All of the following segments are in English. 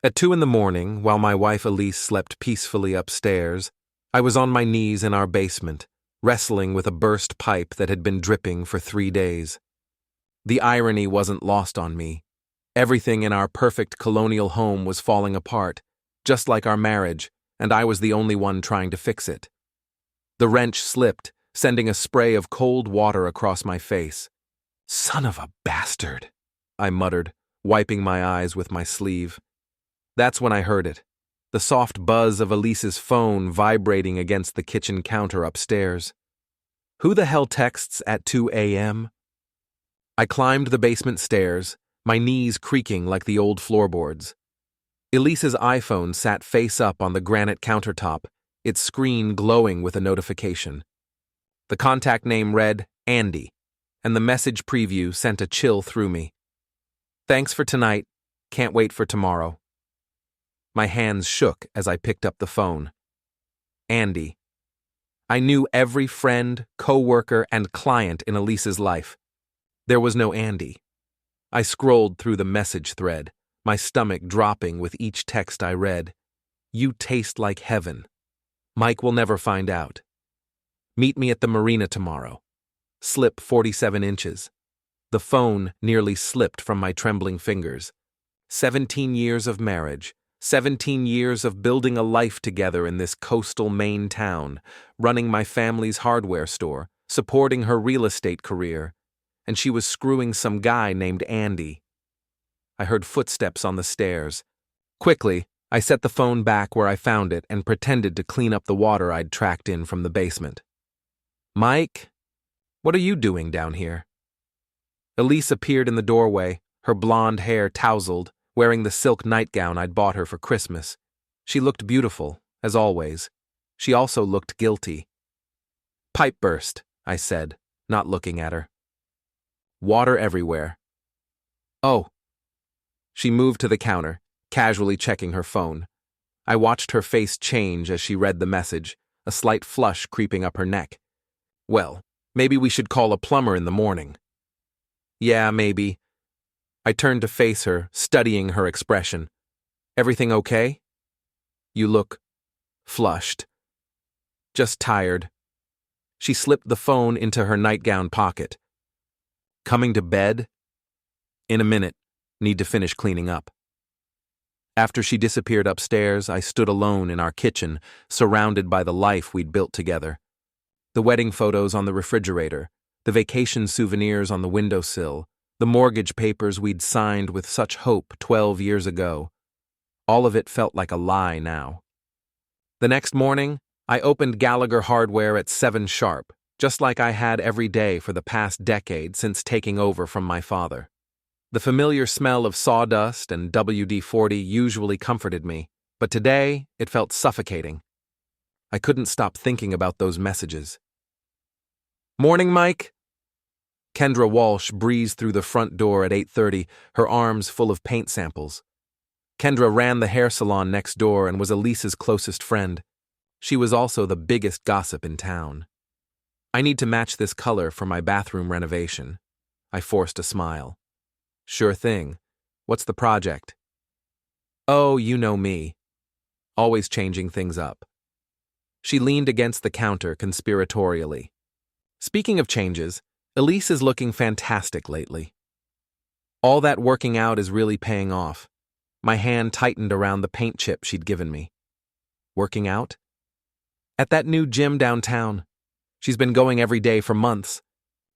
At 2 in the morning, while my wife Elise slept peacefully upstairs, I was on my knees in our basement, wrestling with a burst pipe that had been dripping for 3 days. The irony wasn't lost on me. Everything in our perfect colonial home was falling apart, just like our marriage, and I was the only one trying to fix it. The wrench slipped, sending a spray of cold water across my face. "Son of a bastard," I muttered, wiping my eyes with my sleeve. That's when I heard it, the soft buzz of Elise's phone vibrating against the kitchen counter upstairs. Who the hell texts at 2 a.m.? I climbed the basement stairs, my knees creaking like the old floorboards. Elise's iPhone sat face up on the granite countertop, its screen glowing with a notification. The contact name read Andy, and the message preview sent a chill through me. "Thanks for tonight. Can't wait for tomorrow." My hands shook as I picked up the phone. Andy. I knew every friend, co-worker, and client in Elise's life. There was no Andy. I scrolled through the message thread, my stomach dropping with each text I read. "You taste like heaven. Mike will never find out. Meet me at the marina tomorrow. Slip 47 inches. The phone nearly slipped from my trembling fingers. 17 years of marriage. 17 years of building a life together in this coastal Maine town, running my family's hardware store, supporting her real estate career, and she was screwing some guy named Andy. I heard footsteps on the stairs. Quickly, I set the phone back where I found it and pretended to clean up the water I'd tracked in from the basement. "Mike, what are you doing down here?" Elise appeared in the doorway, her blonde hair tousled, wearing the silk nightgown I'd bought her for Christmas. She looked beautiful, as always. She also looked guilty. "Pipe burst," I said, not looking at her. "Water everywhere." "Oh." She moved to the counter, casually checking her phone. I watched her face change as she read the message, a slight flush creeping up her neck. "Well, maybe we should call a plumber in the morning." "Yeah, maybe." I turned to face her, studying her expression. "Everything okay?" "You look flushed." "Just tired." She slipped the phone into her nightgown pocket. "Coming to bed?" "In a minute. Need to finish cleaning up." After she disappeared upstairs, I stood alone in our kitchen, surrounded by the life we'd built together. The wedding photos on the refrigerator, the vacation souvenirs on the windowsill, the mortgage papers we'd signed with such hope 12 years ago. All of it felt like a lie now. The next morning, I opened Gallagher Hardware at 7 sharp, just like I had every day for the past decade since taking over from my father. The familiar smell of sawdust and WD-40 usually comforted me, but today it felt suffocating. I couldn't stop thinking about those messages. "Morning, Mike." Kendra Walsh breezed through the front door at 8:30, her arms full of paint samples. Kendra ran the hair salon next door and was Elise's closest friend. She was also the biggest gossip in town. "I need to match this color for my bathroom renovation." I forced a smile. "Sure thing. What's the project?" "Oh, you know me. Always changing things up." She leaned against the counter conspiratorially. "Speaking of changes, Elise is looking fantastic lately. All that working out is really paying off." My hand tightened around the paint chip she'd given me. "Working out?" "At that new gym downtown. She's been going every day for months.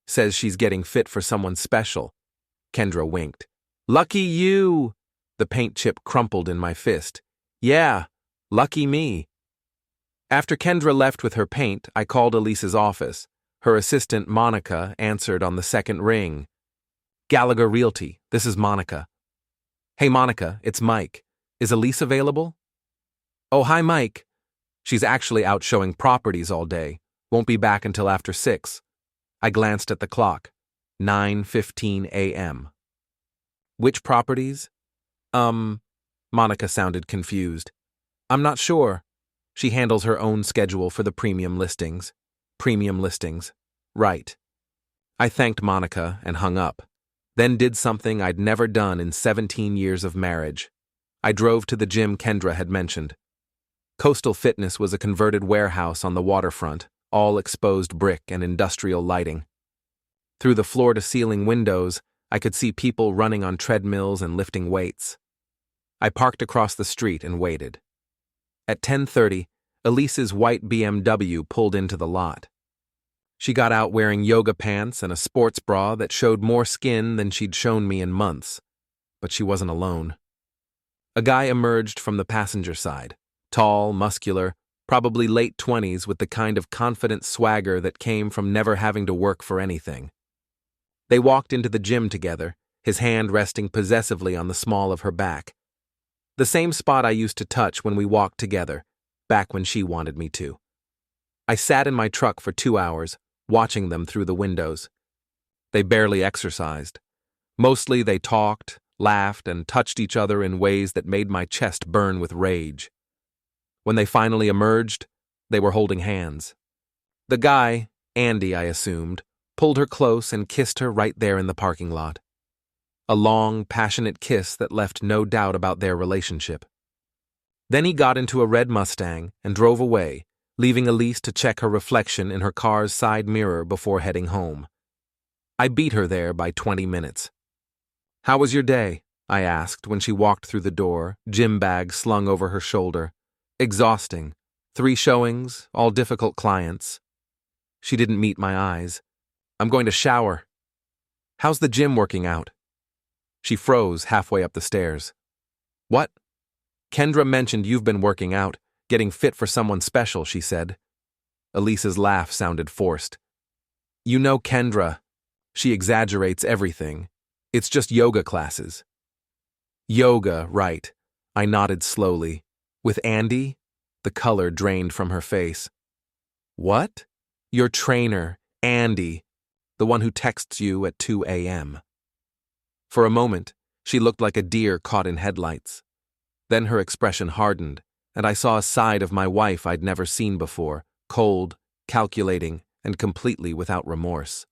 Says she's getting fit for someone special." Kendra winked. "Lucky you!" The paint chip crumpled in my fist. "Yeah, lucky me." After Kendra left with her paint, I called Elise's office. Her assistant, Monica, answered on the second ring. "Gallagher Realty, this is Monica." "Hey, Monica, it's Mike. Is Elise available?" "Oh, hi, Mike. She's actually out showing properties all day. Won't be back until after 6. I glanced at the clock. 9:15 a.m. "Which properties?" Monica sounded confused. "I'm not sure. She handles her own schedule for the premium listings." "Premium listings. Right." I thanked Monica and hung up, then did something I'd never done in 17 years of marriage. I drove to the gym Kendra had mentioned. Coastal Fitness was a converted warehouse on the waterfront, all exposed brick and industrial lighting. Through the floor-to-ceiling windows, I could see people running on treadmills and lifting weights. I parked across the street and waited. At 10:30, Elise's white BMW pulled into the lot. She got out wearing yoga pants and a sports bra that showed more skin than she'd shown me in months, but she wasn't alone. A guy emerged from the passenger side, tall, muscular, probably late 20s with the kind of confident swagger that came from never having to work for anything. They walked into the gym together, his hand resting possessively on the small of her back. The same spot I used to touch when we walked together, back when she wanted me to. I sat in my truck for 2 hours, watching them through the windows. They barely exercised. Mostly they talked, laughed, and touched each other in ways that made my chest burn with rage. When they finally emerged, they were holding hands. The guy, Andy I assumed, pulled her close and kissed her right there in the parking lot. A long, passionate kiss that left no doubt about their relationship. Then he got into a red Mustang and drove away, leaving Elise to check her reflection in her car's side mirror before heading home. I beat her there by 20 minutes. "How was your day?" I asked when she walked through the door, gym bag slung over her shoulder. "Exhausting. 3 showings, all difficult clients." She didn't meet my eyes. "I'm going to shower." "How's the gym working out?" She froze halfway up the stairs. "What?" "Kendra mentioned you've been working out, getting fit for someone special," she said. Elise's laugh sounded forced. "You know Kendra. She exaggerates everything. It's just yoga classes." "Yoga, right." I nodded slowly. "With Andy?" The color drained from her face. "What?" "Your trainer, Andy. The one who texts you at 2 a.m. For a moment, she looked like a deer caught in headlights. Then her expression hardened, and I saw a side of my wife I'd never seen before, cold, calculating, and completely without remorse.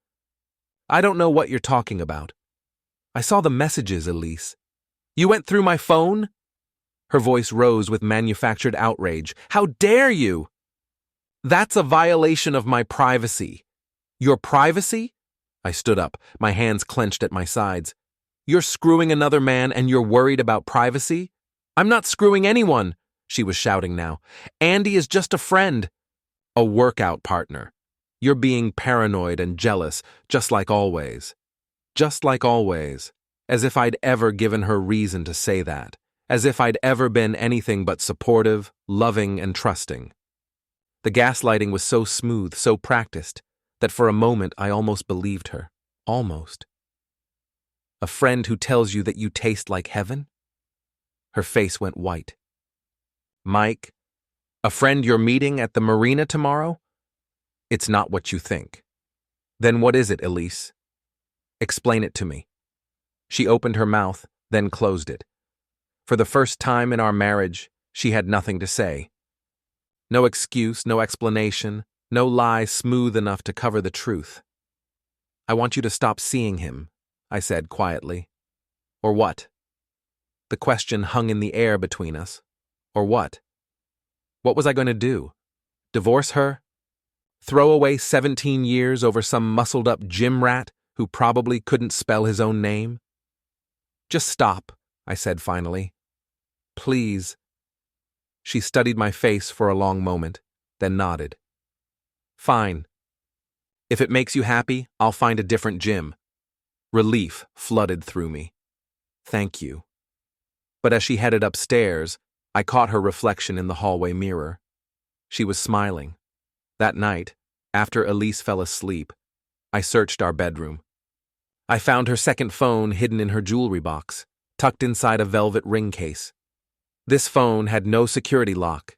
"I don't know what you're talking about." "I saw the messages, Elise." "You went through my phone?" Her voice rose with manufactured outrage. "How dare you?" "That's a violation of my privacy." "Your privacy?" I stood up, my hands clenched at my sides. "You're screwing another man and you're worried about privacy?" "I'm not screwing anyone," she was shouting now. "Andy is just a friend." "A workout partner. You're being paranoid and jealous, just like always." Just like always. As if I'd ever given her reason to say that. As if I'd ever been anything but supportive, loving, and trusting. The gaslighting was so smooth, so practiced, that for a moment I almost believed her. Almost. "A friend who tells you that you taste like heaven?" Her face went white. "Mike, a friend you're meeting at the marina tomorrow?" "It's not what you think." "Then what is it, Elise?" "Explain it to me." She opened her mouth, then closed it. For the first time in our marriage, she had nothing to say. No excuse, no explanation, no lie smooth enough to cover the truth. "I want you to stop seeing him," I said quietly. "Or what?" The question hung in the air between us. Or what? What was I going to do? Divorce her? Throw away 17 years over some muscled-up gym rat who probably couldn't spell his own name? "Just stop," I said finally. "Please." She studied my face for a long moment, then nodded. "Fine. If it makes you happy, I'll find a different gym." Relief flooded through me. "Thank you." But as she headed upstairs, I caught her reflection in the hallway mirror. She was smiling. That night, after Elise fell asleep, I searched our bedroom. I found her second phone hidden in her jewelry box, tucked inside a velvet ring case. This phone had no security lock,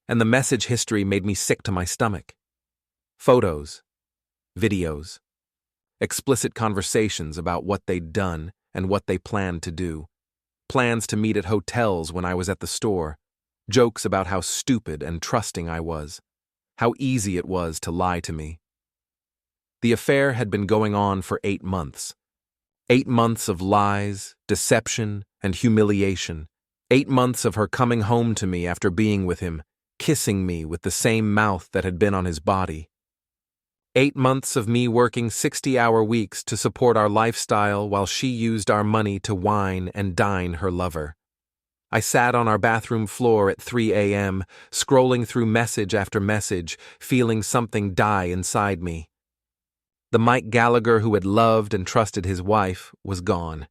and the message history made me sick to my stomach. Photos, videos, explicit conversations about what they'd done and what they planned to do. Plans to meet at hotels when I was at the store. Jokes about how stupid and trusting I was. How easy it was to lie to me. The affair had been going on for 8 months. 8 months of lies, deception, and humiliation. 8 months of her coming home to me after being with him, kissing me with the same mouth that had been on his body. 8 months of me working 60-hour weeks to support our lifestyle while she used our money to wine and dine her lover. I sat on our bathroom floor at 3 a.m., scrolling through message after message, feeling something die inside me. The Mike Gallagher who had loved and trusted his wife was gone.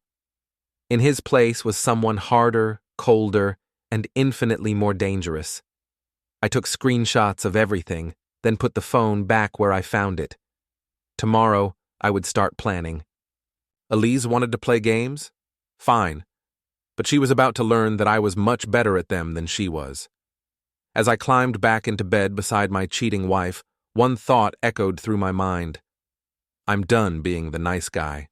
In his place was someone harder, colder, and infinitely more dangerous. I took screenshots of everything, then put the phone back where I found it. Tomorrow, I would start planning. Elise wanted to play games? Fine. But she was about to learn that I was much better at them than she was. As I climbed back into bed beside my cheating wife, one thought echoed through my mind. I'm done being the nice guy.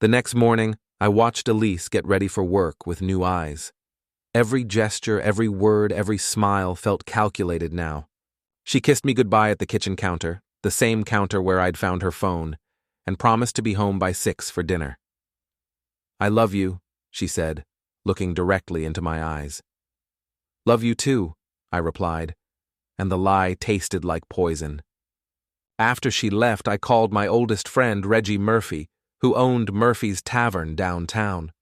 The next morning, I watched Elise get ready for work with new eyes. Every gesture, every word, every smile felt calculated now. She kissed me goodbye at the kitchen counter, the same counter where I'd found her phone, and promised to be home by 6 for dinner. I love you, she said, looking directly into my eyes. Love you too, I replied, and the lie tasted like poison. After she left, I called my oldest friend, Reggie Murphy, who owned Murphy's Tavern downtown.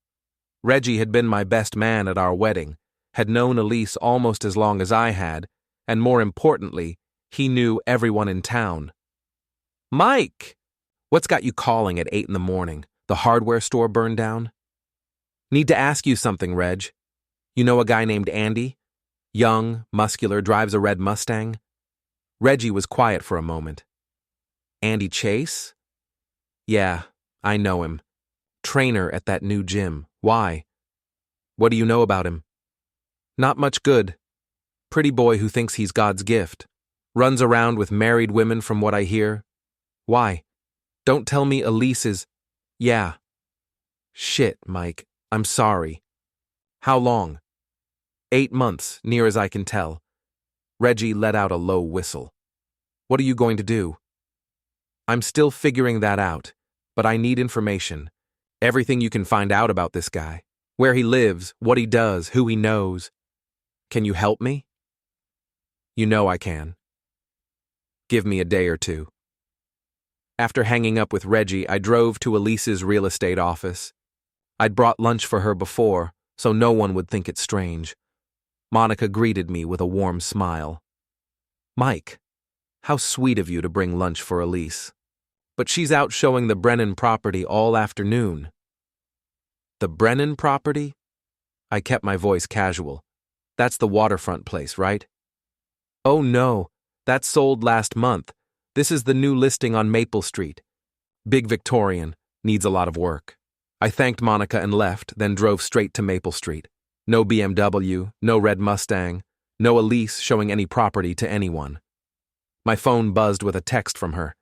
Reggie had been my best man at our wedding, had known Elise almost as long as I had, and more importantly, he knew everyone in town. Mike! What's got you calling at 8 in the morning? The hardware store burned down? Need to ask you something, Reg. You know a guy named Andy? Young, muscular, drives a red Mustang? Reggie was quiet for a moment. Andy Chase? Yeah, I know him. Trainer at that new gym. Why? What do you know about him? Not much good. Pretty boy who thinks he's God's gift. Runs around with married women from what I hear. Why? Don't tell me Elise is... Yeah. Shit, Mike. I'm sorry. How long? 8 months, near as I can tell. Reggie let out a low whistle. What are you going to do? I'm still figuring that out, but I need information. Everything you can find out about this guy. Where he lives, what he does, who he knows. Can you help me? You know I can. Give me a day or two. After hanging up with Reggie, I drove to Elise's real estate office. I'd brought lunch for her before, so no one would think it strange. Monica greeted me with a warm smile. Mike, how sweet of you to bring lunch for Elise. But she's out showing the Brennan property all afternoon. The Brennan property? I kept my voice casual. That's the waterfront place, right? Oh no, that sold last month. This is the new listing on Maple Street. Big Victorian, needs a lot of work. I thanked Monica and left, then drove straight to Maple Street. No BMW, no red Mustang, no Elise showing any property to anyone. My phone buzzed with a text from her.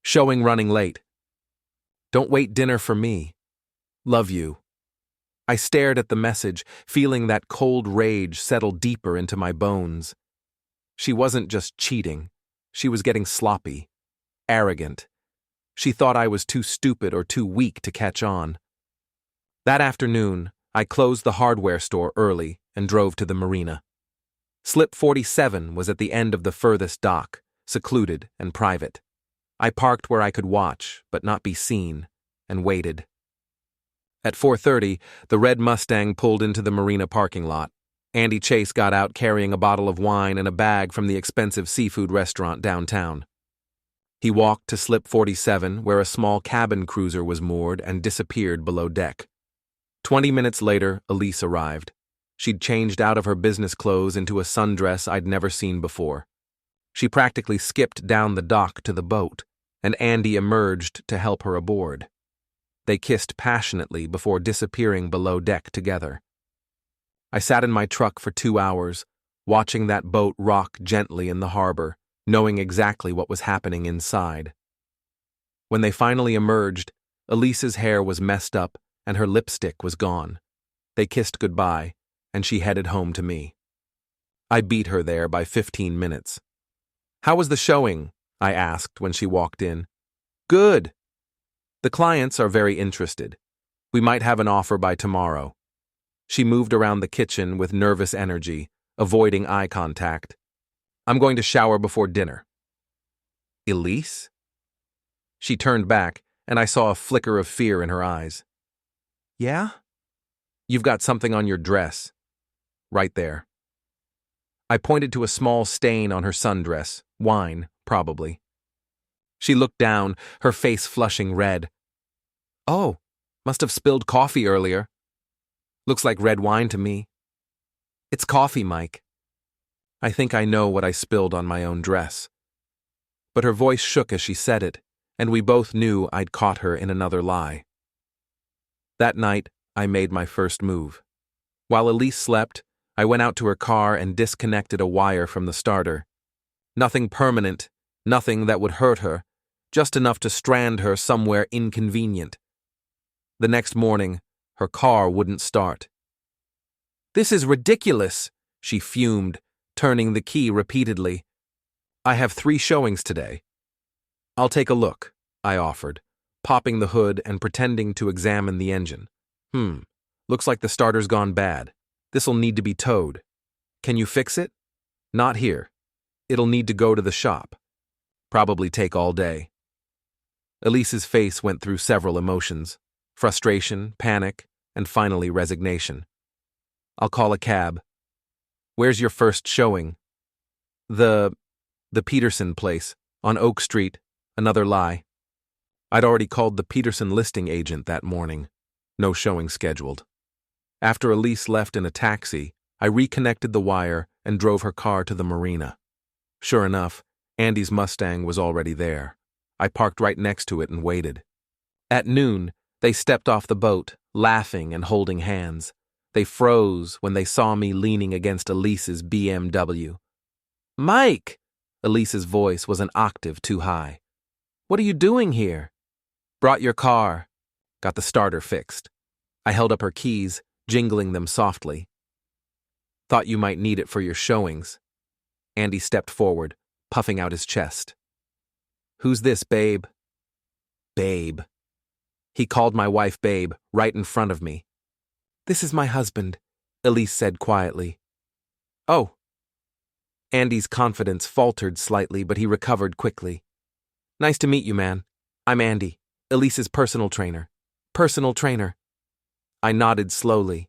Showing running late. Don't wait dinner for me. Love you. I stared at the message, feeling that cold rage settle deeper into my bones. She wasn't just cheating. She was getting sloppy, arrogant. She thought I was too stupid or too weak to catch on. That afternoon, I closed the hardware store early and drove to the marina. Slip 47 was at the end of the furthest dock, secluded and private. I parked where I could watch, but not be seen, and waited. At 4:30, the red Mustang pulled into the marina parking lot. Andy Chase got out carrying a bottle of wine and a bag from the expensive seafood restaurant downtown. He walked to Slip 47, where a small cabin cruiser was moored, and disappeared below deck. 20 minutes later, Elise arrived. She'd changed out of her business clothes into a sundress I'd never seen before. She practically skipped down the dock to the boat, and Andy emerged to help her aboard. They kissed passionately before disappearing below deck together. I sat in my truck for 2 hours, watching that boat rock gently in the harbor, knowing exactly what was happening inside. When they finally emerged, Elise's hair was messed up and her lipstick was gone. They kissed goodbye, and she headed home to me. I beat her there by 15 minutes. How was the showing? I asked when she walked in. Good. The clients are very interested. We might have an offer by tomorrow. She moved around the kitchen with nervous energy, avoiding eye contact. I'm going to shower before dinner. Elise? She turned back, and I saw a flicker of fear in her eyes. Yeah? You've got something on your dress. Right there. I pointed to a small stain on her sundress. Wine, probably. She looked down, her face flushing red. Oh, must have spilled coffee earlier. Looks like red wine to me. It's coffee, Mike. I think I know what I spilled on my own dress. But her voice shook as she said it, and we both knew I'd caught her in another lie. That night, I made my first move. While Elise slept, I went out to her car and disconnected a wire from the starter. Nothing permanent, nothing that would hurt her, just enough to strand her somewhere inconvenient. The next morning, her car wouldn't start. This is ridiculous, she fumed, turning the key repeatedly. I have 3 showings today. I'll take a look, I offered, popping the hood and pretending to examine the engine. Looks like the starter's gone bad. This'll need to be towed. Can you fix it? Not here. It'll need to go to the shop. Probably take all day. Elise's face went through several emotions: frustration, panic, and finally resignation. I'll call a cab. Where's your first showing? The Peterson place, on Oak Street. Another lie. I'd already called the Peterson listing agent that morning. No showing scheduled. After Elise left in a taxi, I reconnected the wire and drove her car to the marina. Sure enough, Andy's Mustang was already there. I parked right next to it and waited. At noon, they stepped off the boat, laughing and holding hands. They froze when they saw me leaning against Elise's BMW. Mike! Elise's voice was an octave too high. What are you doing here? Brought your car. Got the starter fixed. I held up her keys, jingling them softly. Thought you might need it for your showings. Andy stepped forward, puffing out his chest. Who's this, babe? Babe. He called my wife babe right in front of me. This is my husband, Elise said quietly. Oh. Andy's confidence faltered slightly, but he recovered quickly. Nice to meet you, man. I'm Andy, Elise's personal trainer. Personal trainer. I nodded slowly.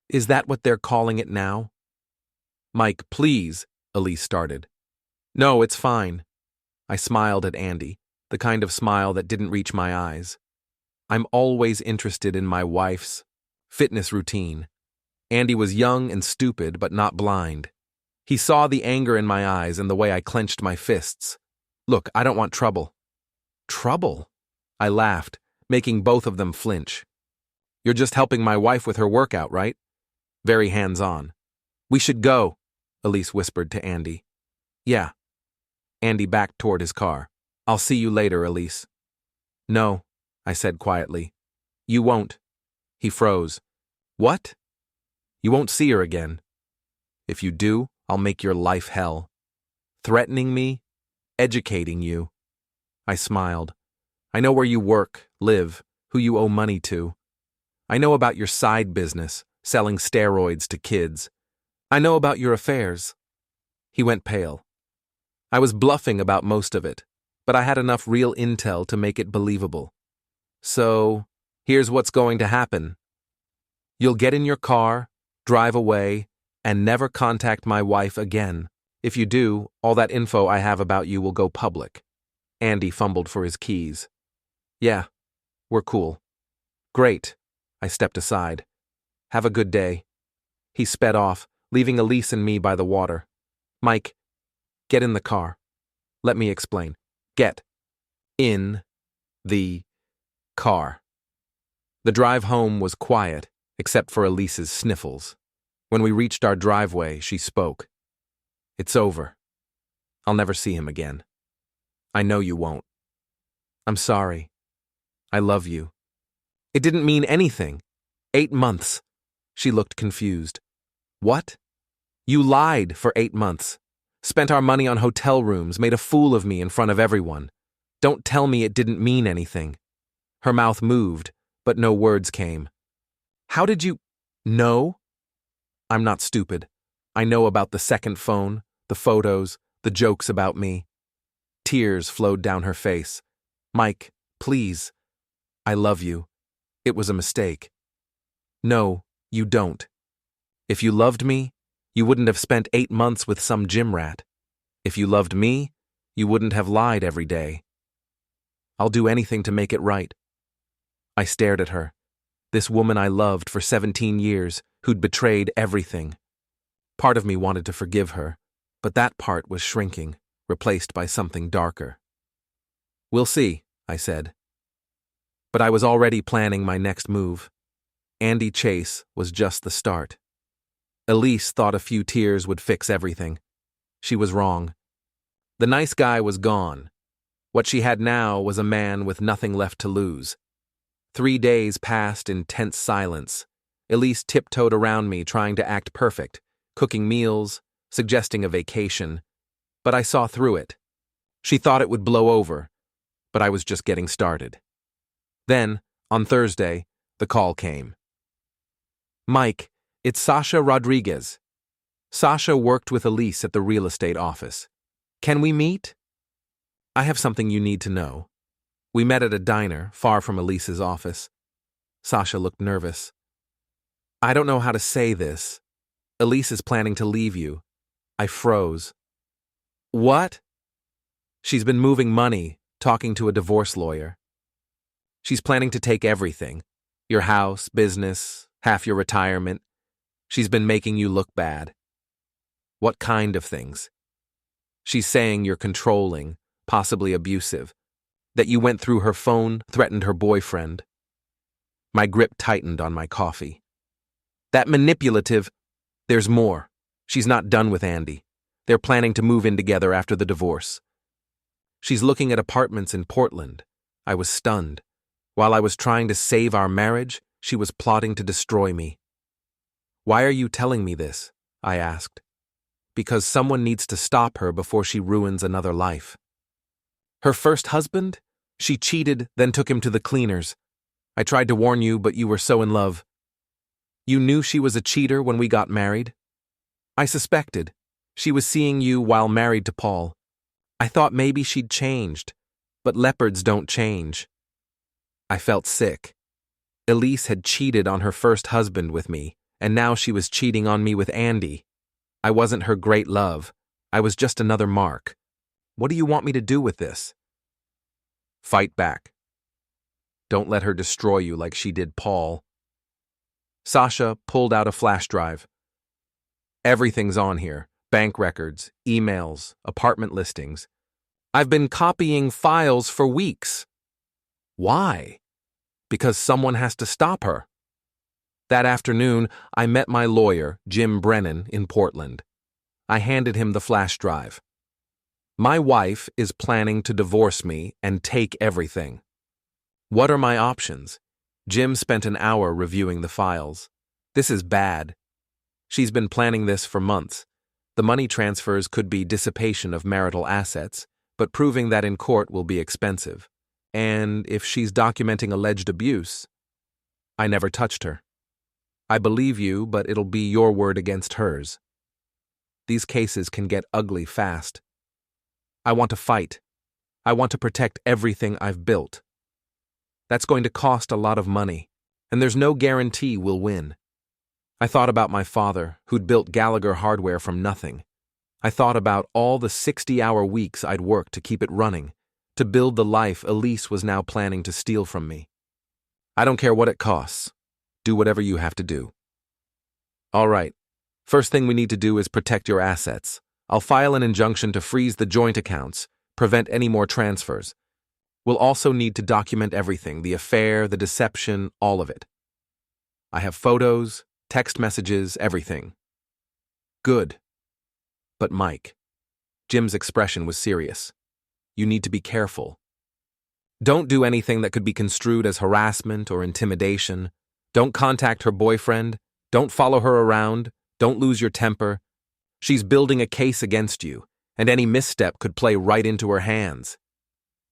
Is that what they're calling it now? Mike, please, Elise started. No, it's fine. I smiled at Andy, the kind of smile that didn't reach my eyes. I'm always interested in my wife's fitness routine. Andy was young and stupid, but not blind. He saw the anger in my eyes and the way I clenched my fists. Look, I don't want trouble. Trouble? I laughed, making both of them flinch. You're just helping my wife with her workout, right? Very hands-on. We should go, Elise whispered to Andy. Yeah. Andy backed toward his car. I'll see you later, Elise. No, I said quietly. You won't. He froze. What? You won't see her again. If you do, I'll make your life hell. Threatening me? Educating you. I smiled. I know where you work, live, who you owe money to. I know about your side business, selling steroids to kids. I know about your affairs. He went pale. I was bluffing about most of it, but I had enough real intel to make it believable. So, here's what's going to happen. You'll get in your car, drive away, and never contact my wife again. If you do, all that info I have about you will go public. Andy fumbled for his keys. Yeah, we're cool. Great. I stepped aside. Have a good day. He sped off, leaving Elise and me by the water. Mike, get in the car. Let me explain. Get in the car. The drive home was quiet, except for Elise's sniffles. When we reached our driveway, she spoke. It's over. I'll never see him again. I know you won't. I'm sorry. I love you. It didn't mean anything. 8 months. She looked confused. What? You lied for 8 months. Spent our money on hotel rooms, made a fool of me in front of everyone. Don't tell me it didn't mean anything. Her mouth moved, but no words came. How did you... No? I'm not stupid. I know about the second phone, the photos, the jokes about me. Tears flowed down her face. Mike, please. I love you. It was a mistake. No, you don't. If you loved me, you wouldn't have spent 8 months with some gym rat. If you loved me, you wouldn't have lied every day. I'll do anything to make it right. I stared at her. This woman I loved for 17 years, who'd betrayed everything. Part of me wanted to forgive her, but that part was shrinking, replaced by something darker. We'll see, I said. But I was already planning my next move. Andy Chase was just the start. Elise thought a few tears would fix everything. She was wrong. The nice guy was gone. What she had now was a man with nothing left to lose. 3 days passed in tense silence. Elise tiptoed around me trying to act perfect, cooking meals, suggesting a vacation. But I saw through it. She thought it would blow over, but I was just getting started. Then, on Thursday, the call came. Mike, it's Sasha Rodriguez. Sasha worked with Elise at the real estate office. Can we meet? I have something you need to know. We met at a diner, far from Elise's office. Sasha looked nervous. I don't know how to say this. Elise is planning to leave you. I froze. What? She's been moving money, talking to a divorce lawyer. She's planning to take everything. Your house, business, half your retirement. She's been making you look bad. What kind of things? She's saying you're controlling, possibly abusive, that you went through her phone, threatened her boyfriend. My grip tightened on my coffee. That manipulative, there's more. She's not done with Andy. They're planning to move in together after the divorce. She's looking at apartments in Portland. I was stunned. While I was trying to save our marriage, she was plotting to destroy me. Why are you telling me this? I asked. Because someone needs to stop her before she ruins another life. Her first husband? She cheated, then took him to the cleaners. I tried to warn you, but you were so in love. You knew she was a cheater when we got married? I suspected. She was seeing you while married to Paul. I thought maybe she'd changed, but leopards don't change. I felt sick. Elise had cheated on her first husband with me, and now she was cheating on me with Andy. I wasn't her great love. I was just another mark. What do you want me to do with this? Fight back. Don't let her destroy you like she did Paul. Sasha pulled out a flash drive. Everything's on here. Bank records, emails, apartment listings. I've been copying files for weeks. Why? Because someone has to stop her. That afternoon, I met my lawyer, Jim Brennan, in Portland. I handed him the flash drive. My wife is planning to divorce me and take everything. What are my options? Jim spent an hour reviewing the files. This is bad. She's been planning this for months. The money transfers could be dissipation of marital assets, but proving that in court will be expensive. And if she's documenting alleged abuse, I never touched her. I believe you, but it'll be your word against hers. These cases can get ugly fast. I want to fight. I want to protect everything I've built. That's going to cost a lot of money, and there's no guarantee we'll win. I thought about my father, who'd built Gallagher Hardware from nothing. I thought about all the 60-hour weeks I'd worked to keep it running, to build the life Elise was now planning to steal from me. I don't care what it costs. Do whatever you have to do. All right. First thing we need to do is protect your assets. I'll file an injunction to freeze the joint accounts, prevent any more transfers. We'll also need to document everything, the affair, the deception, all of it. I have photos, text messages, everything. Good. But Mike, Jim's expression was serious. You need to be careful. Don't do anything that could be construed as harassment or intimidation. Don't contact her boyfriend. Don't follow her around. Don't lose your temper. She's building a case against you, and any misstep could play right into her hands.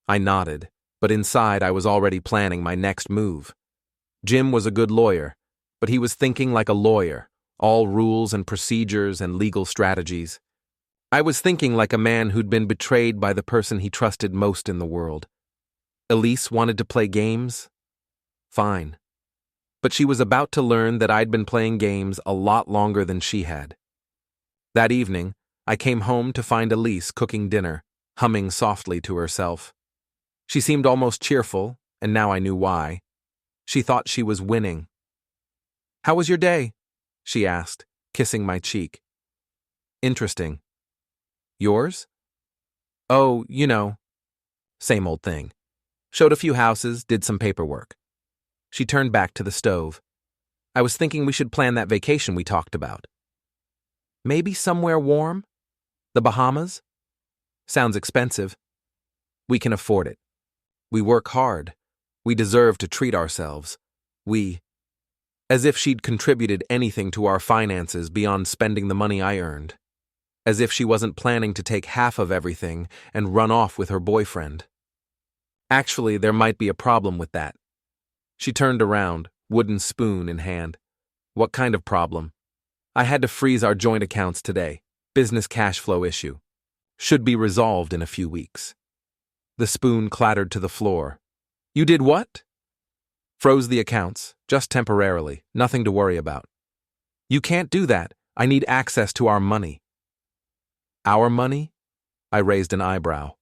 I nodded, but inside I was already planning my next move. Jim was a good lawyer, but he was thinking like a lawyer, all rules and procedures and legal strategies. I was thinking like a man who'd been betrayed by the person he trusted most in the world. Elise wanted to play games? Fine. But she was about to learn that I'd been playing games a lot longer than she had. That evening, I came home to find Elise cooking dinner, humming softly to herself. She seemed almost cheerful, and now I knew why. She thought she was winning. "How was your day?" she asked, kissing my cheek. "Interesting. Yours?" "Oh, same old thing. Showed a few houses, did some paperwork." She turned back to the stove. "I was thinking we should plan that vacation we talked about." "Maybe somewhere warm? The Bahamas?" "Sounds expensive." "We can afford it. We work hard. We deserve to treat ourselves. As if she'd contributed anything to our finances beyond spending the money I earned. As if she wasn't planning to take half of everything and run off with her boyfriend. Actually, there might be a problem with that. She turned around, wooden spoon in hand. "What kind of problem?" "I had to freeze our joint accounts today. Business cash flow issue. Should be resolved in a few weeks." The spoon clattered to the floor. "You did what?" "Froze the accounts, just temporarily, nothing to worry about." "You can't do that. I need access to our money." "Our money?" I raised an eyebrow.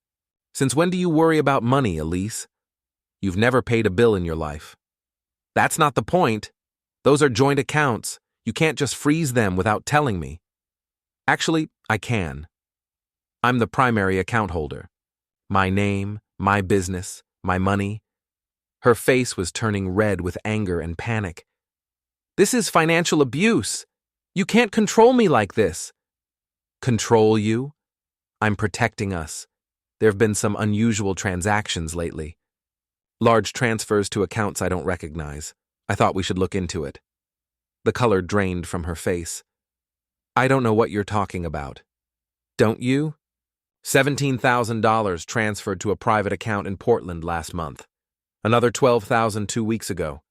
"Since when do you worry about money, Elise? You've never paid a bill in your life." "That's not the point. Those are joint accounts. You can't just freeze them without telling me." "Actually, I can. I'm the primary account holder. My name, my business, my money." Her face was turning red with anger and panic. "This is financial abuse. You can't control me like this." "Control you? I'm protecting us. There have been some unusual transactions lately. Large transfers to accounts I don't recognize. I thought we should look into it." The color drained from her face. "I don't know what you're talking about." "Don't you? $17,000 transferred to a private account in Portland last month. Another $12,000 2 weeks ago.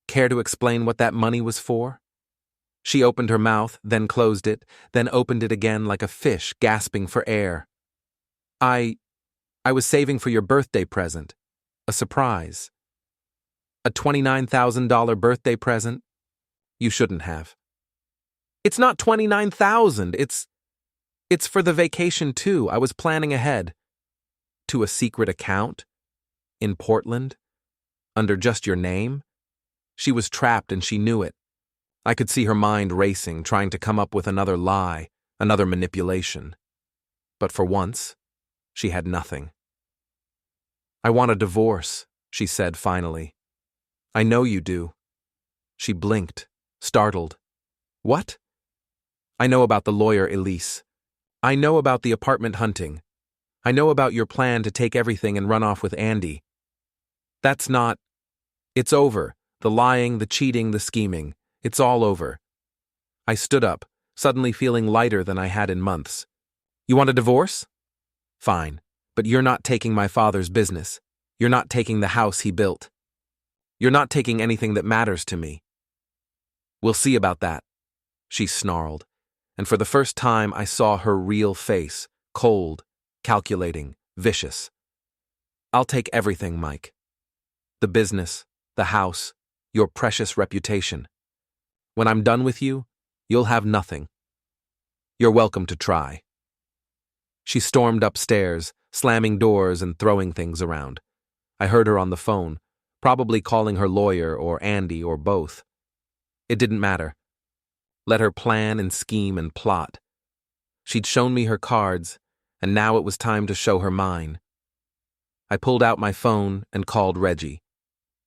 Care to explain what that money was for?" She opened her mouth, then closed it, then opened it again like a fish gasping for air. I was saving for your birthday present. A surprise." "A $29,000 birthday present? You shouldn't have." "It's not $29,000. It's for the vacation too. I was planning ahead." "To a secret account? In Portland? Under just your name?" She was trapped and she knew it. I could see her mind racing, trying to come up with another lie, another manipulation. But for once, she had nothing. "I want a divorce," she said finally. "I know you do." She blinked, startled. "What?" "I know about the lawyer, Elise. I know about the apartment hunting. I know about your plan to take everything and run off with Andy. That's not... It's over. The lying, the cheating, the scheming. It's all over." I stood up, suddenly feeling lighter than I had in months. "You want a divorce? Fine, but you're not taking my father's business. You're not taking the house he built. You're not taking anything that matters to me." "We'll see about that," she snarled, and for the first time I saw her real face, cold, calculating, vicious. "I'll take everything, Mike. The business, the house, your precious reputation. When I'm done with you, you'll have nothing. You're welcome to try." She stormed upstairs, slamming doors and throwing things around. I heard her on the phone, probably calling her lawyer or Andy or both. It didn't matter. Let her plan and scheme and plot. She'd shown me her cards, and now it was time to show her mine. I pulled out my phone and called Reggie.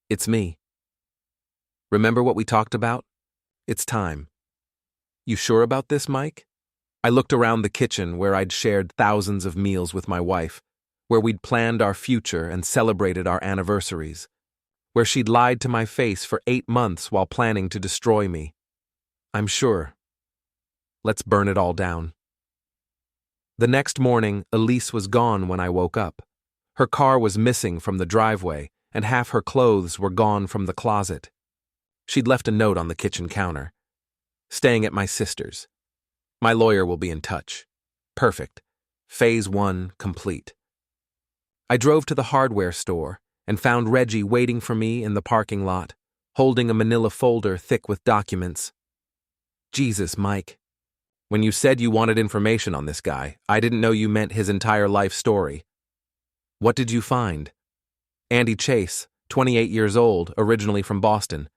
"It's me. Remember what we talked about? It's time." "You sure about this, Mike?" I looked around the kitchen where I'd shared thousands of meals with my wife, where we'd planned our future and celebrated our anniversaries, where she'd lied to my face for 8 months while planning to destroy me. "I'm sure. Let's burn it all down." The next morning, Elise was gone when I woke up. Her car was missing from the driveway, and half her clothes were gone from the closet. She'd left a note on the kitchen counter. Staying at my sister's. My lawyer will be in touch. Perfect. Phase 1 complete. I drove to the hardware store and found Reggie waiting for me in the parking lot, holding a manila folder thick with documents. Jesus, Mike. When you said you wanted information on this guy, I didn't know you meant his entire life story. What did you find? Andy Chase, 28 years old, originally from Boston.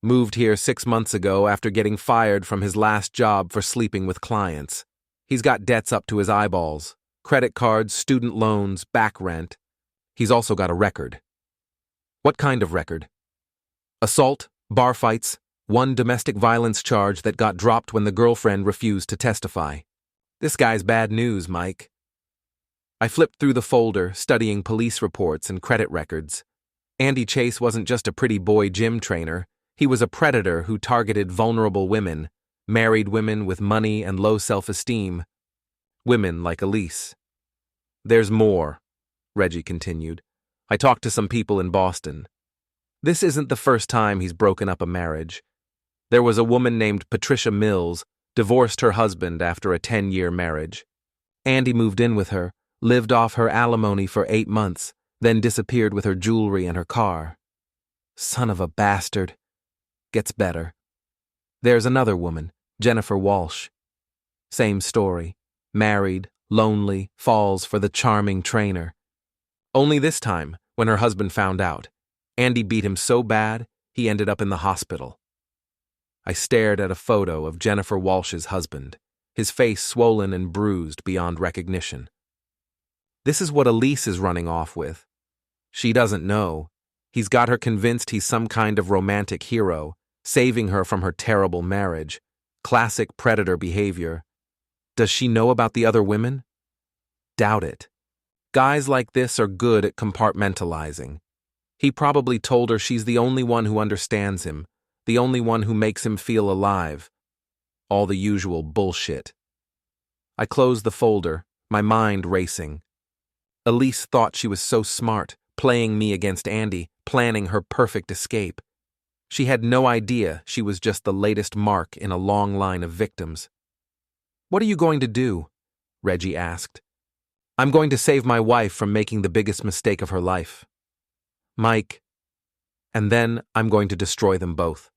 Moved here 6 months ago after getting fired from his last job for sleeping with clients. He's got debts up to his eyeballs. Credit cards, student loans, back rent. He's also got a record. What kind of record? Assault, bar fights, one domestic violence charge that got dropped when the girlfriend refused to testify. This guy's bad news, Mike. I flipped through the folder, studying police reports and credit records. Andy Chase wasn't just a pretty boy gym trainer. He was a predator who targeted vulnerable women, married women with money and low self-esteem. Women like Elise. There's more, Reggie continued. I talked to some people in Boston. This isn't the first time he's broken up a marriage. There was a woman named Patricia Mills, divorced her husband after a 10-year marriage. Andy moved in with her, lived off her alimony for 8 months, then disappeared with her jewelry and her car. Son of a bastard. Gets better. There's another woman, Jennifer Walsh. Same story. Married, lonely, falls for the charming trainer. Only this time, when her husband found out, Andy beat him so bad, he ended up in the hospital. I stared at a photo of Jennifer Walsh's husband, his face swollen and bruised beyond recognition. This is what Elise is running off with. She doesn't know. He's got her convinced he's some kind of romantic hero, saving her from her terrible marriage. Classic predator behavior. Does she know about the other women? Doubt it. Guys like this are good at compartmentalizing. He probably told her she's the only one who understands him, the only one who makes him feel alive. All the usual bullshit. I closed the folder, my mind racing. Elise thought she was so smart, playing me against Andy, planning her perfect escape. She had no idea she was just the latest mark in a long line of victims. What are you going to do? Reggie asked. I'm going to save my wife from making the biggest mistake of her life. Mike. And then I'm going to destroy them both.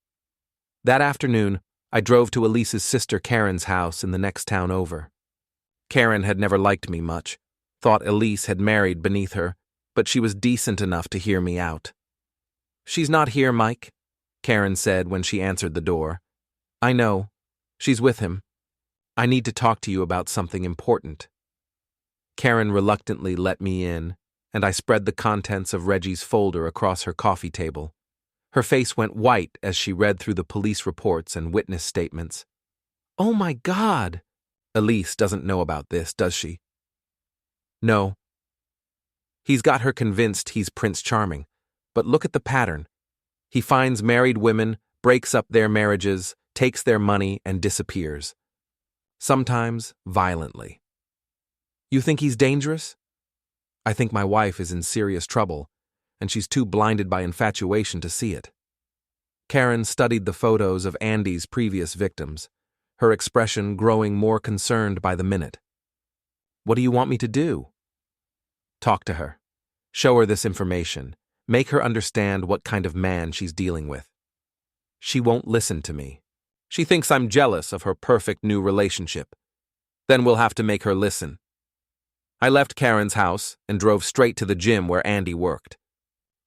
That afternoon, I drove to Elise's sister Karen's house in the next town over. Karen had never liked me much, thought Elise had married beneath her, but she was decent enough to hear me out. She's not here, Mike, Karen said when she answered the door. I know. She's with him. I need to talk to you about something important. Karen reluctantly let me in, and I spread the contents of Reggie's folder across her coffee table. Her face went white as she read through the police reports and witness statements. Oh my God! Elise doesn't know about this, does she? No. He's got her convinced he's Prince Charming, but look at the pattern. He finds married women, breaks up their marriages, takes their money, and disappears. Sometimes violently. You think he's dangerous? I think my wife is in serious trouble, and she's too blinded by infatuation to see it. Karen studied the photos of Andy's previous victims, her expression growing more concerned by the minute. What do you want me to do? Talk to her. Show her this information. Make her understand what kind of man she's dealing with. She won't listen to me. She thinks I'm jealous of her perfect new relationship. Then we'll have to make her listen. I left Karen's house and drove straight to the gym where Andy worked.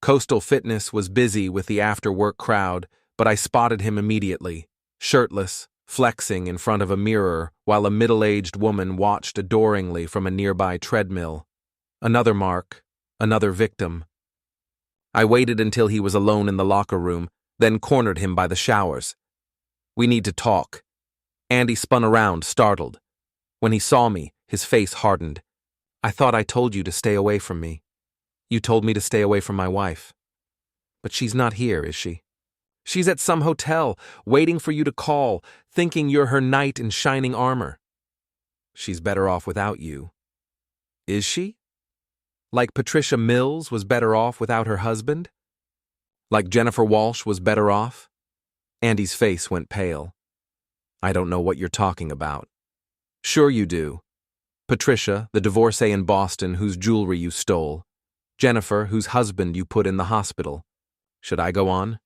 Coastal Fitness was busy with the after-work crowd, but I spotted him immediately, shirtless, flexing in front of a mirror while a middle-aged woman watched adoringly from a nearby treadmill. Another mark, another victim. I waited until he was alone in the locker room, then cornered him by the showers. We need to talk. Andy spun around, startled. When he saw me, his face hardened. I thought I told you to stay away from me. You told me to stay away from my wife. But she's not here, is she? She's at some hotel, waiting for you to call, thinking you're her knight in shining armor. She's better off without you. Is she? Like Patricia Mills was better off without her husband? Like Jennifer Walsh was better off? Andy's face went pale. I don't know what you're talking about. Sure you do. Patricia, the divorcee in Boston whose jewelry you stole. Jennifer, whose husband you put in the hospital. Should I go on?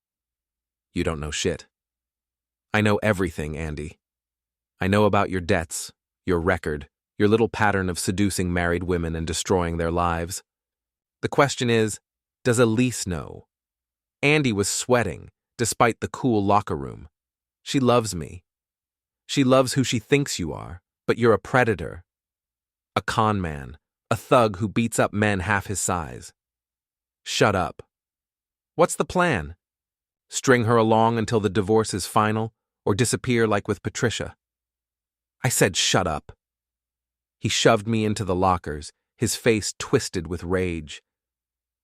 You don't know shit. I know everything, Andy. I know about your debts, your record, your little pattern of seducing married women and destroying their lives. The question is, does Elise know? Andy was sweating, despite the cool locker room. She loves me. She loves who she thinks you are, but you're a predator. A con man, a thug who beats up men half his size. Shut up. What's the plan? String her along until the divorce is final, or disappear like with Patricia? I said shut up. He shoved me into the lockers, his face twisted with rage.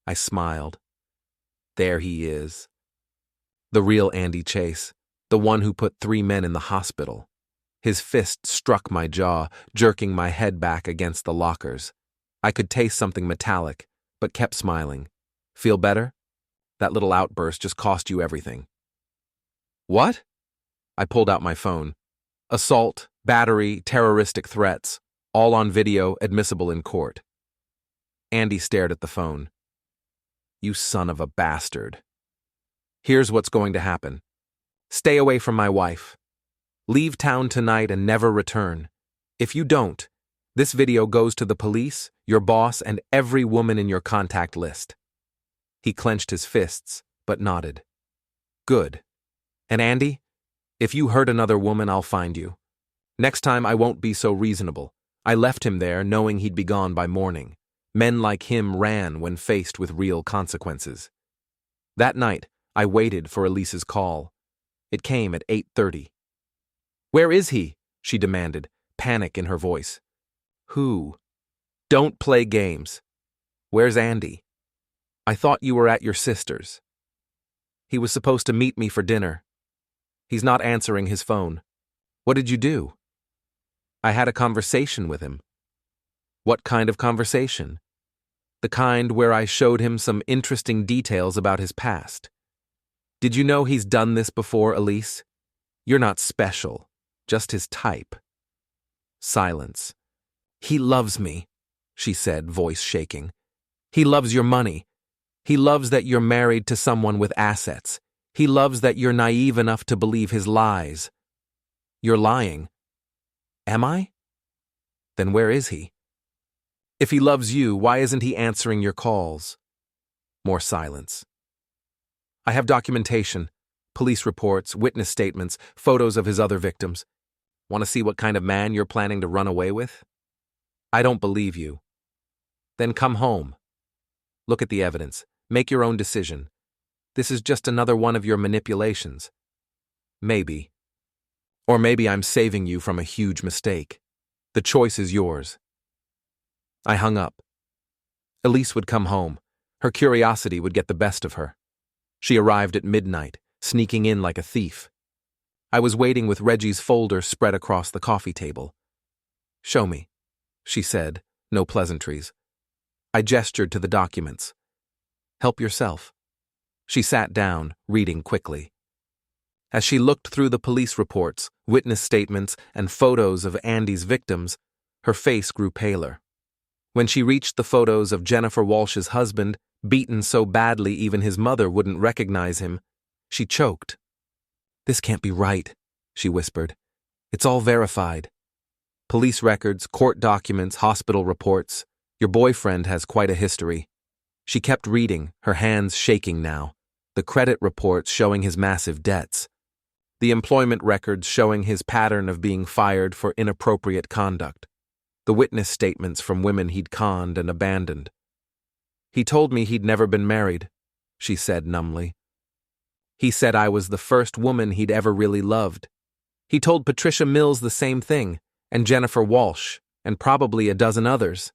I smiled. There he is. The real Andy Chase, the one who put 3 men in the hospital. His fist struck my jaw, jerking my head back against the lockers. I could taste something metallic, but kept smiling. Feel better? That little outburst just cost you everything. What? I pulled out my phone. Assault, battery, terroristic threats, all on video, admissible in court. Andy stared at the phone. You son of a bastard. Here's what's going to happen. Stay away from my wife. Leave town tonight and never return. If you don't, this video goes to the police, your boss, and every woman in your contact list. He clenched his fists, but nodded. Good. And Andy, if you hurt another woman, I'll find you. Next time I won't be so reasonable. I left him there knowing he'd be gone by morning. Men like him ran when faced with real consequences. That night, I waited for Elise's call. It came at 8:30. Where is he? She demanded, panic in her voice. Who? Don't play games. Where's Andy? I thought you were at your sister's. He was supposed to meet me for dinner. He's not answering his phone. What did you do? I had a conversation with him. What kind of conversation? The kind where I showed him some interesting details about his past. Did you know he's done this before, Elise? You're not special, just his type. Silence. He loves me, she said, voice shaking. He loves your money. He loves that you're married to someone with assets. He loves that you're naive enough to believe his lies. You're lying. Am I? Then where is he? If he loves you, why isn't he answering your calls? More silence. I have documentation, police reports, witness statements, photos of his other victims. Want to see what kind of man you're planning to run away with? I don't believe you. Then come home. Look at the evidence. Make your own decision. This is just another one of your manipulations. Maybe. Or maybe I'm saving you from a huge mistake. The choice is yours. I hung up. Elise would come home. Her curiosity would get the best of her. She arrived at midnight, sneaking in like a thief. I was waiting with Reggie's folder spread across the coffee table. Show me, she said, no pleasantries. I gestured to the documents. Help yourself. She sat down, reading quickly. As she looked through the police reports, witness statements, and photos of Andy's victims, her face grew paler. When she reached the photos of Jennifer Walsh's husband, beaten so badly even his mother wouldn't recognize him, she choked. This can't be right, she whispered. It's all verified. Police records, court documents, hospital reports. Your boyfriend has quite a history. She kept reading, her hands shaking now. The credit reports showing his massive debts. The employment records showing his pattern of being fired for inappropriate conduct. The witness statements from women he'd conned and abandoned. He told me he'd never been married, she said numbly. He said I was the first woman he'd ever really loved. He told Patricia Mills the same thing, and Jennifer Walsh, and probably a dozen others.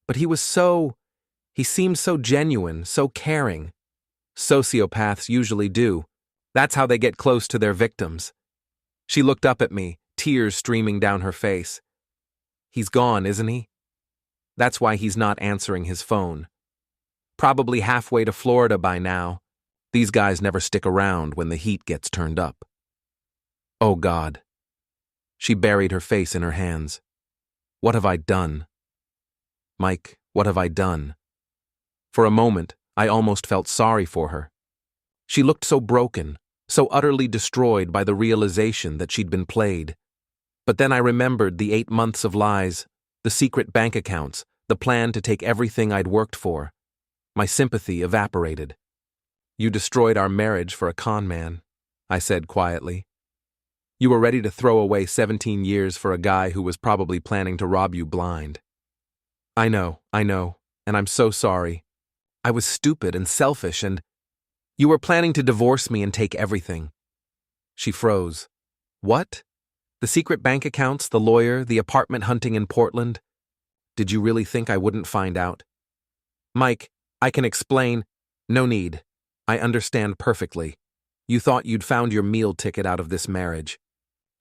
But he seemed so genuine, so caring. Sociopaths usually do. That's how they get close to their victims. She looked up at me, tears streaming down her face. He's gone, isn't he? That's why he's not answering his phone. Probably halfway to Florida by now. These guys never stick around when the heat gets turned up. Oh God. She buried her face in her hands. What have I done? Mike, what have I done? For a moment, I almost felt sorry for her. She looked so broken, so utterly destroyed by the realization that she'd been played. But then I remembered the 8 months of lies, the secret bank accounts, the plan to take everything I'd worked for. My sympathy evaporated. You destroyed our marriage for a con man, I said quietly. You were ready to throw away 17 years for a guy who was probably planning to rob you blind. I know, and I'm so sorry. I was stupid and selfish and… You were planning to divorce me and take everything. She froze. What? The secret bank accounts, the lawyer, the apartment hunting in Portland? Did you really think I wouldn't find out? Mike, I can explain. No need. I understand perfectly. You thought you'd found your meal ticket out of this marriage.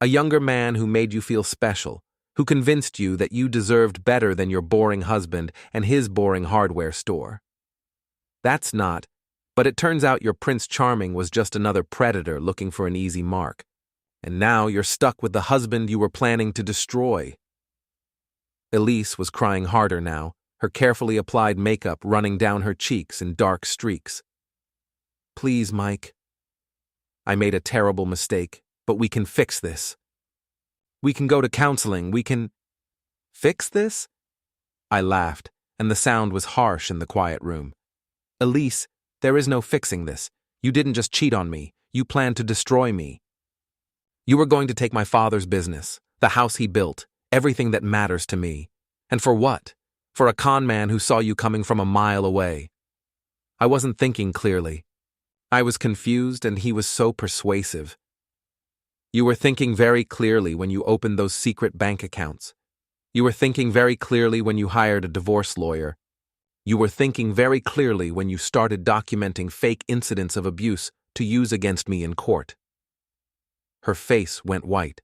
A younger man who made you feel special, who convinced you that you deserved better than your boring husband and his boring hardware store. That's not, but it turns out your Prince Charming was just another predator looking for an easy mark. And now you're stuck with the husband you were planning to destroy. Elise was crying harder now, her carefully applied makeup running down her cheeks in dark streaks. Please, Mike. I made a terrible mistake, but we can fix this. We can go to counseling, we can… Fix this? I laughed, and the sound was harsh in the quiet room. Elise, there is no fixing this. You didn't just cheat on me, you planned to destroy me. You were going to take my father's business, the house he built, everything that matters to me. And for what? For a con man who saw you coming from a mile away. I wasn't thinking clearly. I was confused and he was so persuasive. You were thinking very clearly when you opened those secret bank accounts. You were thinking very clearly when you hired a divorce lawyer. You were thinking very clearly when you started documenting fake incidents of abuse to use against me in court. Her face went white.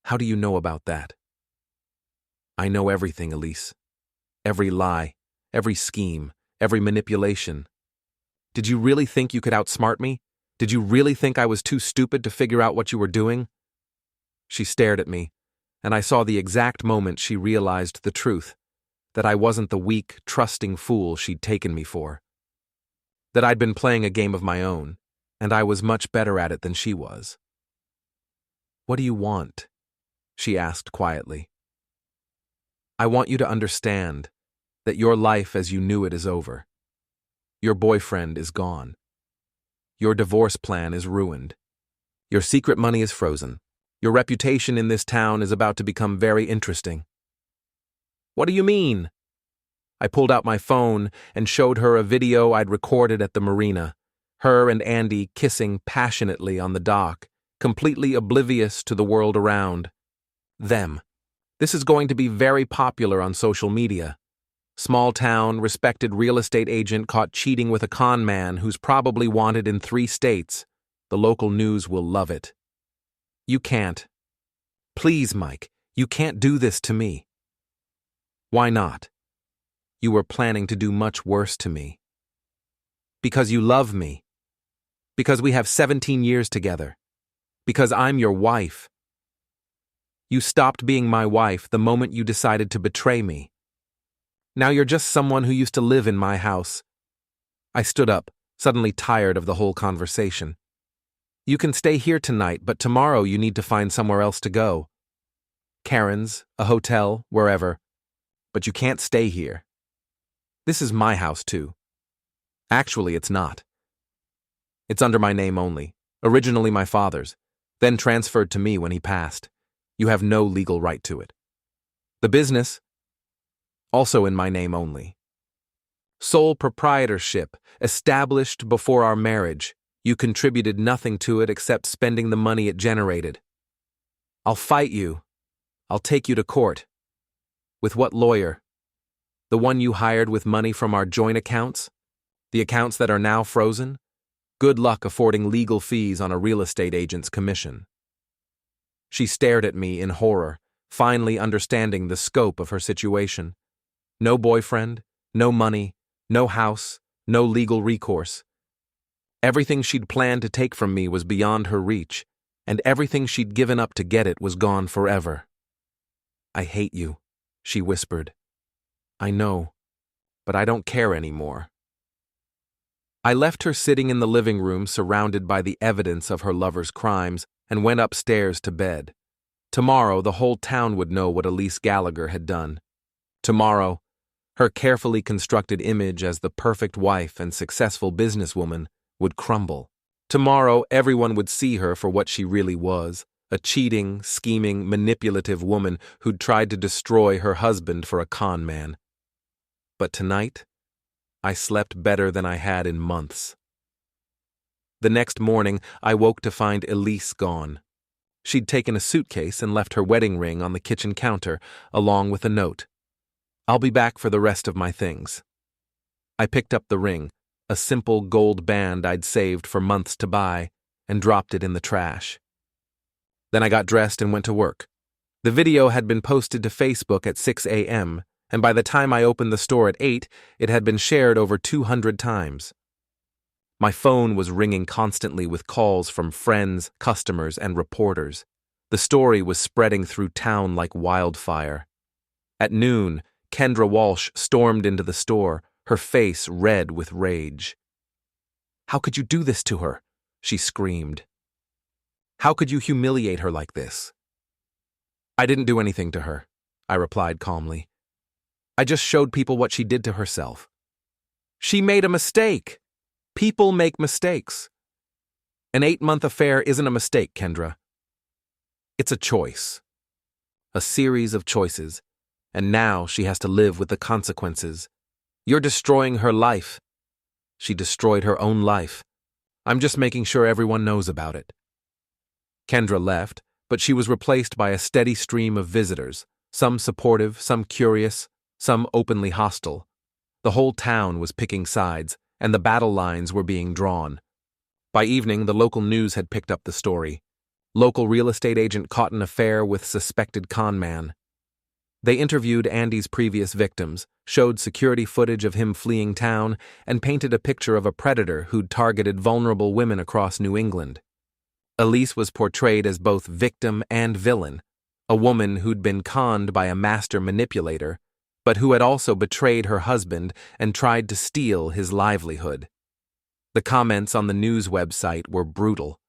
How do you know about that? I know everything, Elise. Every lie, every scheme, every manipulation. Did you really think you could outsmart me? Did you really think I was too stupid to figure out what you were doing? She stared at me, and I saw the exact moment she realized the truth, that I wasn't the weak, trusting fool she'd taken me for. That I'd been playing a game of my own, and I was much better at it than she was. What do you want? She asked quietly. I want you to understand that your life as you knew it is over. Your boyfriend is gone. Your divorce plan is ruined. Your secret money is frozen. Your reputation in this town is about to become very interesting. What do you mean? I pulled out my phone and showed her a video I'd recorded at the marina, her and Andy kissing passionately on the dock, completely oblivious to the world around. Them. This is going to be very popular on social media. Small town, respected real estate agent caught cheating with a con man who's probably wanted in 3 states. The local news will love it. You can't. Please, Mike, you can't do this to me. Why not? You were planning to do much worse to me. Because you love me. Because we have 17 years together. Because I'm your wife. You stopped being my wife the moment you decided to betray me. Now you're just someone who used to live in my house. I stood up, suddenly tired of the whole conversation. You can stay here tonight, but tomorrow you need to find somewhere else to go. Karen's, a hotel, wherever. But you can't stay here. This is my house, too. Actually, it's not. It's under my name only, originally my father's, then transferred to me when he passed. You have no legal right to it. The business, also in my name only. Sole proprietorship, established before our marriage. You contributed nothing to it except spending the money it generated. I'll fight you. I'll take you to court. With what lawyer? The one you hired with money from our joint accounts? The accounts that are now frozen? Good luck affording legal fees on a real estate agent's commission. She stared at me in horror, finally understanding the scope of her situation. No boyfriend, no money, no house, no legal recourse. Everything she'd planned to take from me was beyond her reach, and everything she'd given up to get it was gone forever. "I hate you," she whispered. "I know, but I don't care anymore." I left her sitting in the living room surrounded by the evidence of her lover's crimes and went upstairs to bed. Tomorrow, the whole town would know what Elise Gallagher had done. Tomorrow, her carefully constructed image as the perfect wife and successful businesswoman would crumble. Tomorrow, everyone would see her for what she really was, a cheating, scheming, manipulative woman who'd tried to destroy her husband for a con man. But tonight, I slept better than I had in months. The next morning, I woke to find Elise gone. She'd taken a suitcase and left her wedding ring on the kitchen counter, along with a note. "I'll be back for the rest of my things." I picked up the ring, a simple gold band I'd saved for months to buy, and dropped it in the trash. Then I got dressed and went to work. The video had been posted to Facebook at 6 a.m., and by the time I opened the store at 8, it had been shared over 200 times. My phone was ringing constantly with calls from friends, customers, and reporters. The story was spreading through town like wildfire. At noon, Kendra Walsh stormed into the store, her face red with rage. "How could you do this to her?" she screamed. "How could you humiliate her like this?" "I didn't do anything to her," I replied calmly. "I just showed people what she did to herself." "She made a mistake. People make mistakes." "An 8-month affair isn't a mistake, Kendra. It's a choice. A series of choices, and now she has to live with the consequences. You're destroying her life." She destroyed her own life. I'm just making sure everyone knows about it. Kendra left, but she was replaced by a steady stream of visitors, some supportive, some curious, some openly hostile. The whole town was picking sides, and the battle lines were being drawn. By evening, the local news had picked up the story. Local real estate agent caught an affair with suspected con man. They interviewed Andy's previous victims, showed security footage of him fleeing town, and painted a picture of a predator who'd targeted vulnerable women across New England. Elise was portrayed as both victim and villain, a woman who'd been conned by a master manipulator, but who had also betrayed her husband and tried to steal his livelihood. The comments on the news website were brutal.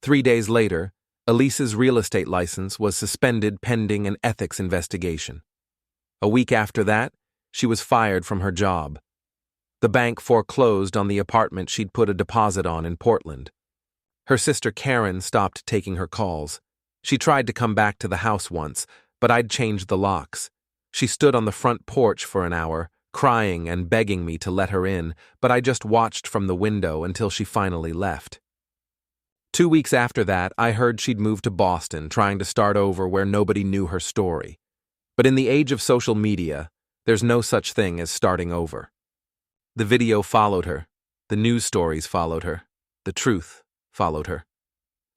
3 days later, Elise's real estate license was suspended pending an ethics investigation. A week after that, she was fired from her job. The bank foreclosed on the apartment she'd put a deposit on in Portland. Her sister Karen stopped taking her calls. She tried to come back to the house once, but I'd changed the locks. She stood on the front porch for an hour, crying and begging me to let her in, but I just watched from the window until she finally left. 2 weeks after that, I heard she'd moved to Boston, trying to start over where nobody knew her story. But in the age of social media, there's no such thing as starting over. The video followed her. The news stories followed her. The truth followed her.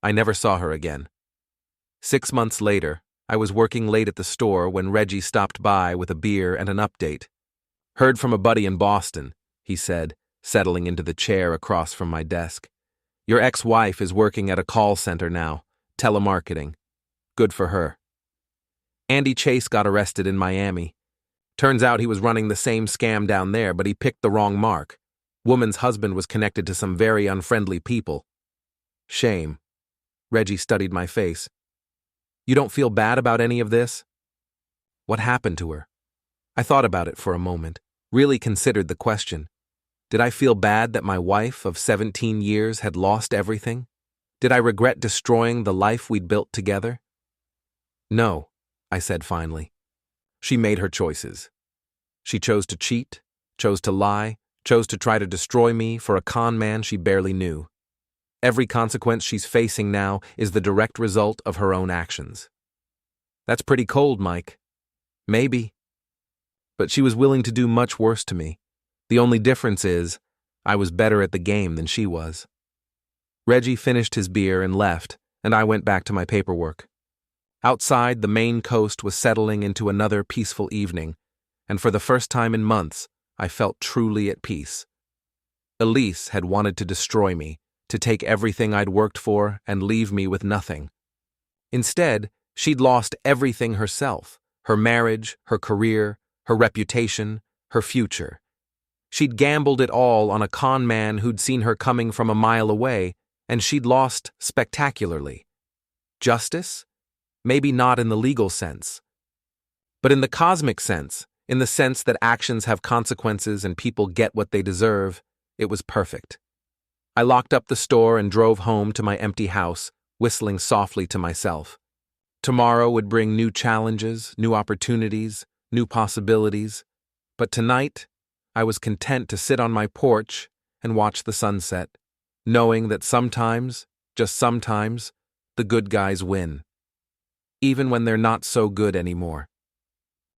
I never saw her again. 6 months later, I was working late at the store when Reggie stopped by with a beer and an update. "Heard from a buddy in Boston," he said, settling into the chair across from my desk. "Your ex-wife is working at a call center now, telemarketing. Good for her." Andy Chase got arrested in Miami. Turns out he was running the same scam down there, but he picked the wrong mark. Woman's husband was connected to some very unfriendly people. Shame. Reggie studied my face. "You don't feel bad about any of this?" What happened to her? I thought about it for a moment, really considered the question. Did I feel bad that my wife of 17 years had lost everything? Did I regret destroying the life we'd built together? "No," I said finally. She made her choices. She chose to cheat, chose to lie, chose to try to destroy me for a con man she barely knew. Every consequence she's facing now is the direct result of her own actions. That's pretty cold, Mike. Maybe. But she was willing to do much worse to me. The only difference is, I was better at the game than she was. Reggie finished his beer and left, and I went back to my paperwork. Outside, the Maine coast was settling into another peaceful evening, and for the first time in months, I felt truly at peace. Elise had wanted to destroy me, to take everything I'd worked for and leave me with nothing. Instead, she'd lost everything herself: her marriage, her career, her reputation, her future. She'd gambled it all on a con man who'd seen her coming from a mile away, and she'd lost spectacularly. Justice? Maybe not in the legal sense. But in the cosmic sense, in the sense that actions have consequences and people get what they deserve, it was perfect. I locked up the store and drove home to my empty house, whistling softly to myself. Tomorrow would bring new challenges, new opportunities, new possibilities. But tonight, I was content to sit on my porch and watch the sunset, knowing that sometimes, just sometimes, the good guys win. Even when they're not so good anymore.